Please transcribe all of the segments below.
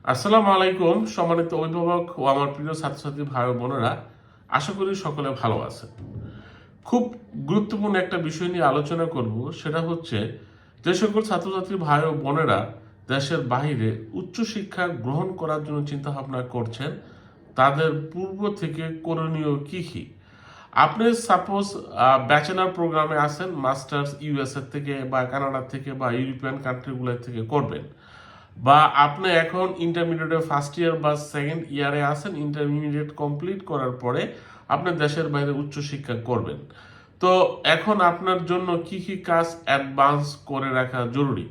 আসসালামু আলাইকুম সম্মানিত অভিভাবক ও আমার প্রিয় ছাত্রছাত্রী ভাই ও বোনেরা, আশা করি সকলে ভালো আছেন। খুব গুরুত্বপূর্ণ একটা বিষয় নিয়ে আলোচনা করব, সেটা হচ্ছে যে সকল ছাত্রছাত্রী ভাই ও বোনেরা দেশের বাইরে উচ্চশিক্ষা গ্রহণ করার জন্য চিন্তা ভাবনা করছেন, তাদের পূর্ব থেকে করণীয় কি কি। আপনি সাপোজ ব্যাচেলার প্রোগ্রামে আছেন, মাস্টার্স ইউএসএ থেকে বা কানাডা থেকে বা ইউরোপিয়ান কান্ট্রিগুলো থেকে করবেন, বা আপনি এখন ইন্টারমিডিয়েটের ফার্স্ট ইয়ার বা সেকেন্ড ইয়ারে আছেন, ইন্টারমিডিয়েট কমপ্লিট করার পরে আপনি দেশের বাইরে উচ্চশিক্ষা করবেন। তো এখন আপনার জন্য কি কি কাজ অ্যাডভান্স করে রাখা জরুরি।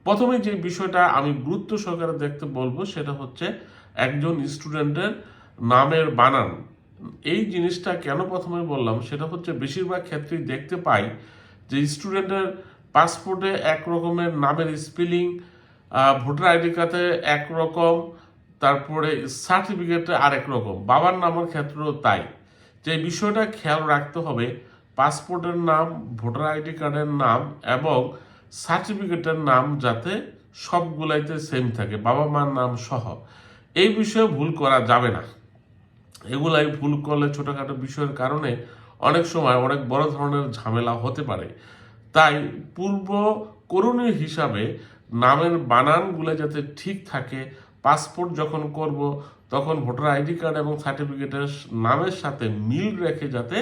প্রথমে যে বিষয়টা আমি গুরুত্ব সহকারে দেখতে বলবো সেটা হচ্ছে একজন স্টুডেন্টের নামের বানান। এই জিনিসটা কেন প্রথমে বললাম সেটা হচ্ছে বেশিরভাগ ক্ষেত্রেই দেখতে পাই যে স্টুডেন্টের পাসপোর্টে এক রকমের নামের স্পেলিং, ভোটার আইডি কার্ডে একরকম, তারপরে সার্টিফিকেটে আরেক রকম, বাবার নামের ক্ষেত্রেও তাই। যে বিষয়টা খেয়াল রাখতে হবে, পাসপোর্টের নাম, ভোটার আইডি কার্ডের নাম এবং সার্টিফিকেটের নাম যাতে সবগুলাইতে সেম থাকে, বাবা মার নাম সহ। এই বিষয়ে ভুল করা যাবে না। এগুলাই ভুল করলে ছোটখাটো বিষয়ের কারণে অনেক সময় অনেক বড় ধরনের ঝামেলা হতে পারে। তাই পূর্ব করণীয় হিসাবে নামের বানানগুলো যাতে ঠিক থাকে, পাসপোর্ট যখন করব তখন ভোটার আইডি কার্ড এবং সার্টিফিকেটের নামের সাথে মিল রেখে যাতে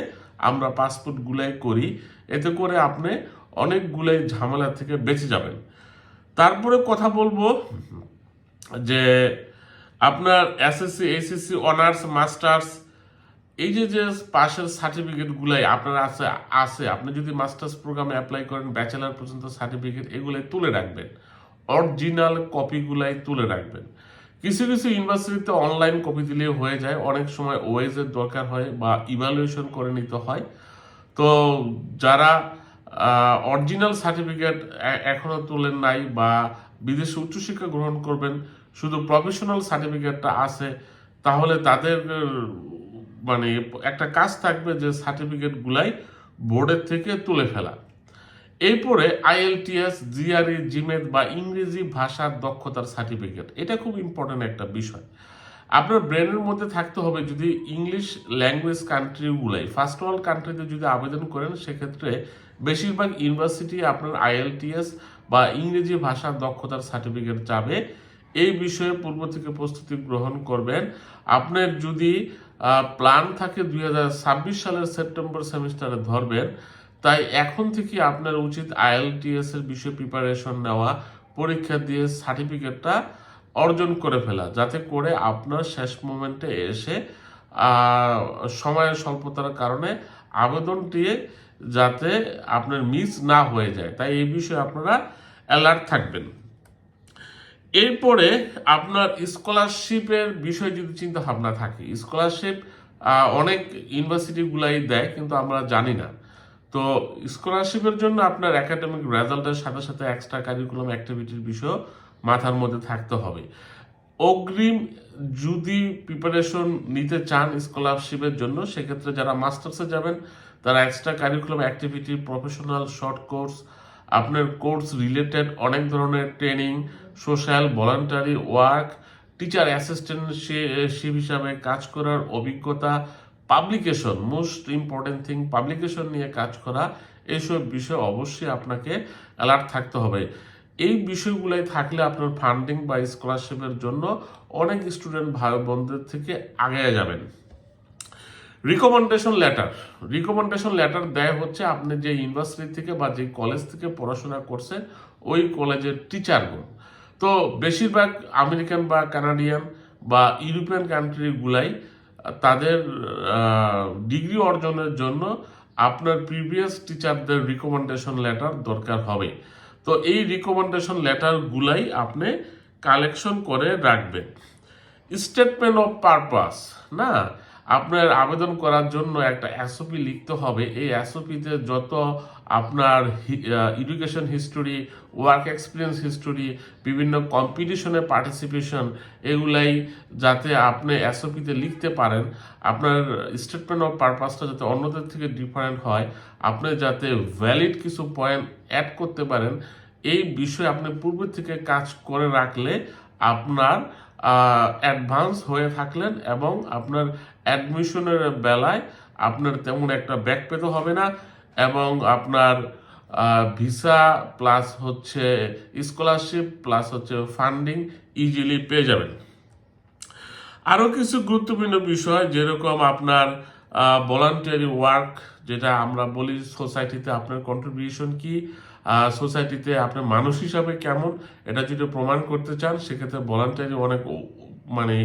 আমরা পাসপোর্টগুলাই করি, এতে করে আপনি অনেকগুলাই ঝামেলা থেকে বেঁচে যাবেন। তারপরে কথা বলবো যে আপনার এসএসসি, এইচএসসি, অনার্স, মাস্টার্স, এই যে যে পাশের সার্টিফিকেটগুলাই আপনার আছে আছে আপনি যদি মাস্টার্স প্রোগ্রামে অ্যাপ্লাই করেন, ব্যাচেলার পর্যন্ত সার্টিফিকেট এগুলাই তুলে রাখবেন, অরিজিনাল কপিগুলাই তুলে রাখবেন। কিছু কিছু ইউনিভার্সিটিতে অনলাইন কপি দিলেও হয়ে যায়, অনেক সময় ওয়েজের দরকার হয় বা ইভ্যালুয়েশন করে নিতে হয়। তো যারা অরিজিনাল সার্টিফিকেট এখনো তোলেন নাই বা বিদেশে উচ্চশিক্ষা গ্রহণ করবেন, শুধু প্রফেশনাল সার্টিফিকেটটা আছে, তাহলে তাদের মানে একটা কাজ থাকবে যে সার্টিফিকেটগুলাই বোর্ডের থেকে তুলে ফেলা। এরপরে আইএলটিএস, জিআরই, জিমেট বা ইংরেজি ভাষার দক্ষতার সার্টিফিকেট, এটা খুব ইম্পর্টেন্ট একটা বিষয়। আপনার ব্রেনের মধ্যে থাকতে হবে, যদি ইংলিশ ল্যাঙ্গুয়েজ কান্ট্রিগুলাই, ফার্স্ট ওয়ার্ল্ড কান্ট্রিতে যদি আবেদন করেন, সেক্ষেত্রে বেশিরভাগ ইউনিভার্সিটি আপনার আইএলটিএস বা ইংরেজি ভাষার দক্ষতার সার্টিফিকেট চাবে। এই বিষয়ে পূর্ব থেকে প্রস্তুতি গ্রহণ করবেন। আপনার যদি প্ল্যান থাকে 2026 সালের সেপ্টেম্বর সেমিস্টারে ধরবেন, তাই এখন থেকে আপনার উচিত আইএলটিএস এর বিষয়ে প্রিপারেশন নেওয়া, পরীক্ষা দিয়ে সার্টিফিকেটটা অর্জন করে ফেলা, যাতে করে আপনার শেষ মোমেন্টে এসে সময়ের স্বল্পতার কারণে আবেদনটি যাতে আপনার মিস না হয়ে যায়, তাই এই বিষয়ে আপনারা অ্যালার্ট থাকবেন। এরপরে আপনার স্কলারশিপের বিষয় যদি চিন্তা ভাবনা থাকে, স্কলারশিপ অনেক ইউনিভার্সিটিগুলাই দেয় কিন্তু আমরা জানি না। তো স্কলারশিপের জন্য আপনার একাডেমিক রেজাল্টের সাথে সাথে এক্সট্রা কারিকুলাম অ্যাক্টিভিটির বিষয় মাথার মধ্যে থাকতে হবে। অগ্রিম যদি প্রিপারেশন নিতে চান স্কলারশিপের জন্য, সেক্ষেত্রে যারা মাস্টার্সে যাবেন তারা extra curriculum activity, professional short course, আপনার কোর্স রিলেটেড অনেক ধরনের training, social voluntary work, teacher assistantship হিসাবে কাজ করার অভিজ্ঞতা, publication, most important thing, publication নিয়ে কাজ করা, এইসব বিষয়ে অবশ্যই আপনাকে অ্যালার্ট থাকতে হবে। এই বিষয়গুলাই থাকলে আপনার ফান্ডিং বা স্কলারশিপের জন্য অনেক স্টুডেন্ট ভাই বোনদের থেকে আগে যাবেন। রিকমেন্ডেশন লেটার দেয় হচ্ছে আপনি যে ইউনিভার্সিটি থেকে বা যে কলেজ থেকে পড়াশোনা করছেন ওই কলেজের টিচারগণ। তো বেশিরভাগ আমেরিকান বা কানাডিয়ান বা ইউরোপিয়ান কান্ট্রিগুলাই তাদের ডিগ্রি অর্জনের জন্য আপনার প্রিভিয়াস টিচারদের রিকমেন্ডেশন লেটার দরকার হবে। তো এই রিকমেন্ডেশন লেটারগুলাই আপনি কালেকশন করে রাখবেন। স্টেটমেন্ট অফ পারপাস, না, আপনার আবেদন করার জন্য একটা এসওপি লিখতে হবে। এই এসওপিতে যত আপনার education history, work experience history, বিভিন্ন কম্পিটিশনে পার্টিসিপেশন, এগুলাই যাতে আপনি এসওপিতে লিখতে পারেন। আপনার স্টেটমেন্ট অফ পারপাসটা যাতে অন্যদের থেকে ডিফারেন্ট হয়, আপনি যাতে ভ্যালিড কিছু পয়েন্ট অ্যাড করতে পারেন, এই বিষয়ে আপনি পূর্ব থেকে কাজ করে রাখলে আপনার অ্যাডভান্স হয়ে থাকলেন এবং আপনার অ্যাডমিশনের বেলায় আপনার তেমন একটা ব্যাক পেতে হবে না এবং আপনার ভিসা প্লাস হচ্ছে স্কলারশিপ প্লাস হচ্ছে ফান্ডিং ইজিলি পেয়ে যাবেন। আরও কিছু গুরুত্বপূর্ণ বিষয় যেরকম আপনার ভলান্টারি ওয়ার্ক, যেটা আমরা বলি সোসাইটিতে আপনার কন্ট্রিবিউশন কি, সোসাইটিতে আপনার মানুষ হিসাবে কেমন, এটা যদি প্রমাণ করতে চান সেক্ষেত্রে ভলান্টারি অনেক মানে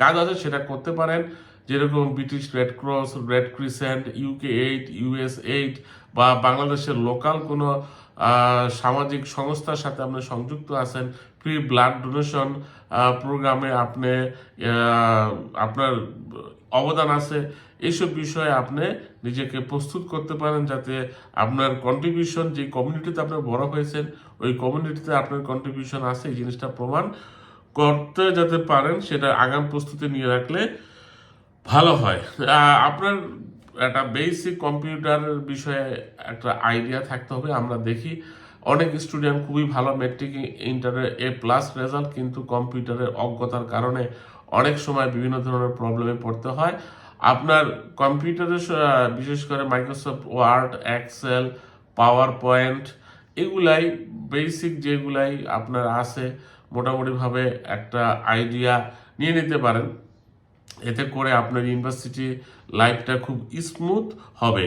কাজ আছে, সেটা করতে পারেন। যেরকম British red cross, red crescent, UK8, US8 বা বাংলাদেশের লোকাল কোনো সামাজিক সংস্থার সাথে আপনি সংযুক্ত আছেন, ফ্রি ব্লাড ডোনেশন প্রোগ্রামে আপনি আপনার অবদান আছে, এইসব বিষয়ে আপনি নিজেকে প্রস্তুত করতে পারেন যাতে আপনার কন্ট্রিবিউশন, যে কমিউনিটিতে আপনি বড় হয়েছেন ওই কমিউনিটিতে আপনার কন্ট্রিবিউশন আছে, এই জিনিসটা প্রমাণ করতে যাতে পারেন, সেটা আগাম প্রস্তুতি নিয়ে রাখলে ভালো হয়। আপনার একটা বেসিক কম্পিউটারের বিষয়ে একটা আইডিয়া থাকতে হবে। আমরা দেখি অনেক স্টুডেন্ট খুবই ভালো ম্যাট্রিক ইন্টারের A+ রেজাল্ট, কিন্তু কম্পিউটারের অজ্ঞতার কারণে অনেক সময় বিভিন্ন ধরনের প্রবলেমে পড়তে হয়। আপনার কম্পিউটারের বিশেষ করে Microsoft Word, Excel, PowerPoint, এগুলাই বেসিক যেগুলাই আপনার আছে মোটামুটিভাবে একটা আইডিয়া নিয়ে নিতে পারেন। এতে করে আপনার ইউনিভার্সিটি লাইফটা খুব স্মুথ হবে।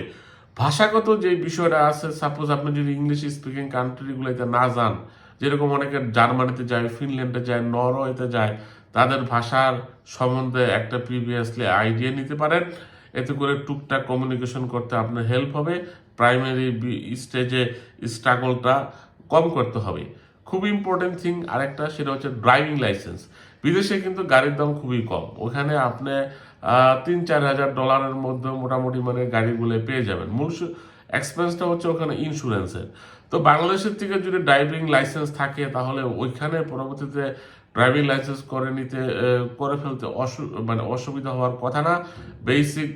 ভাষাগত যে বিষয়টা আছে, সাপোজ আপনি যদি ইংলিশ স্পিকিং কান্ট্রিগুলোতে না যান, যেরকম অনেকে জার্মানিতে যায়, ফিনল্যান্ডে যায়, নরওয়েতে যায়, তাদের ভাষার সম্বন্ধে একটা প্রিভিয়াসলি আইডিয়া নিতে পারেন। এতে করে টুকটাক কমিউনিকেশন করতে আপনার হেল্প হবে। প্রাইমারি স্টেজে স্ট্রাগলটা কম করতে হবে। খুব ইম্পর্টেন্ট থিং আরেকটা, সেটা হচ্ছে ড্রাইভিং লাইসেন্স। বিদেশে কিন্তু গাড়ির দাম খুবই কম, ওখানে আপনি $3-4 হাজার মধ্যে মোটামুটি মানে গাড়িগুলো পেয়ে যাবেন। মূল এক্সপেন্সটা হচ্ছে ওখানে ইন্স্যুরেন্সের। তো বাংলাদেশের থেকে যদি ড্রাইভিং লাইসেন্স থাকে তাহলে ওইখানে পরবর্তীতে ড্রাইভিং লাইসেন্স করে ফেলতে মানে অসুবিধা হওয়ার কথা না। বেসিক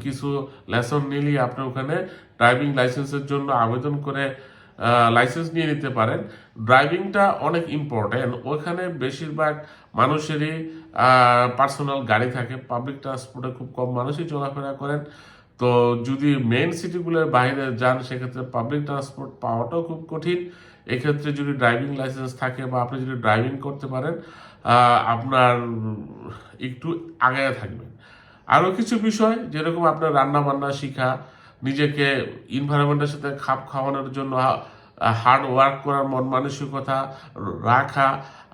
কিছু লেসন নিলেই আপনি ওখানে ড্রাইভিং লাইসেন্সের জন্য আবেদন করে লাইসেন্স নিয়ে নিতে পারেন। ড্রাইভিংটা অনেক ইম্পর্টেন্ট। ওখানে বেশিরভাগ মানুষেরই পার্সোনাল গাড়ি থাকে, পাবলিক ট্রান্সপোর্টে খুব কম মানুষই চলাফেরা করেন। তো যদি মেইন সিটিগুলোর বাইরে যান সেক্ষেত্রে পাবলিক ট্রান্সপোর্ট পাওয়াটাও খুব কঠিন। এক্ষেত্রে যদি ড্রাইভিং লাইসেন্স থাকে বা আপনি যদি ড্রাইভিং করতে পারেন, আপনার একটু আগায় থাকবেন। আরও কিছু বিষয় যেরকম আপনার রান্না বান্না শিখা, নিজেকে এনভায়রনমেন্টের সাথে খাপ খাওয়ানোর জন্য হার্ড ওয়ার্ক করার মন মানসিকতা রাখা,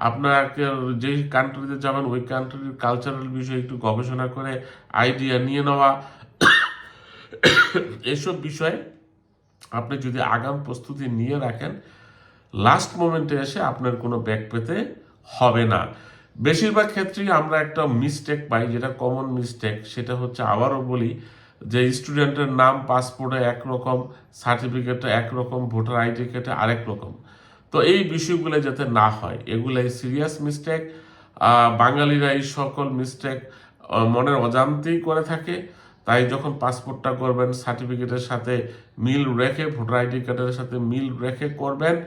আপনাকে যেই কান্ট্রিতে যাবেন ওই কান্ট্রির কালচারাল বিষয়ে একটু গবেষণা করে আইডিয়া নিয়ে নেওয়া, এসব বিষয়ে আপনি যদি আগাম প্রস্তুতি নিয়ে রাখেন, লাস্ট মোমেন্টে এসে আপনার কোনো ব্যাক পেতে হবে না। বেশিরভাগ ক্ষেত্রেই আমরা একটা মিস্টেক পাই, যেটা কমন মিস্টেক, সেটা হচ্ছে আবারও বলি যে স্টুডেন্টের নাম পাসপোর্টে একরকম, সার্টিফিকেটে একরকম, ভোটার আইডি কার্ডে আরেক রকম। তো এই বিষয়গুলো যাতে না হয়, এগুলাই সিরিয়াস মিস্টেক। বাঙালিরা এই সকল মিস্টেক মনের অজান্তেই করে থাকে। তাই যখন পাসপোর্টটা করবেন সার্টিফিকেটের সাথে মিল রেখে, ভোটার আইডি কার্ডের সাথে মিল রেখে করবেন।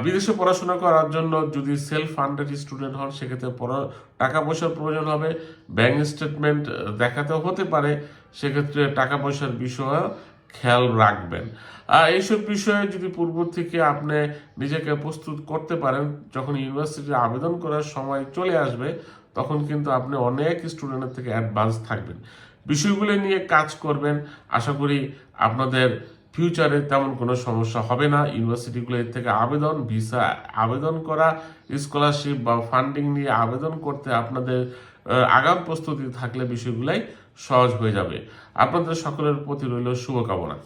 বিদেশে পড়াশোনা করার জন্য যদি সেলফ ফান্ডেড স্টুডেন্ট হন সেক্ষেত্রে টাকা পয়সার প্রয়োজন হবে, ব্যাংক স্টেটমেন্ট দেখাতে হতে পারে, সেক্ষেত্রে টাকা পয়সার বিষয়ে খেয়াল রাখবেন। এইসব বিষয়ে যদি পূর্ব থেকে আপনি নিজেকে প্রস্তুত করতে পারেন, যখন ইউনিভার্সিটি আবেদন করার সময় চলে আসবে তখন কিন্তু আপনি অনেক স্টুডেন্টের থেকে অ্যাডভান্স থাকবেন। বিষয়গুলো নিয়ে কাজ করবেন, আশা করি আপনাদের ফিউচারে তেমন কোনো সমস্যা হবে না। ইউনিভার্সিটিগুলোর থেকে ভিসা আবেদন করা, স্কলারশিপ বা ফান্ডিং নিয়ে আবেদন করতে আপনাদের আগাম প্রস্তুতি থাকলে বিষয়গুলাই সহজ হয়ে যাবে। আপনাদের সকলের প্রতি রইল শুভকামনা।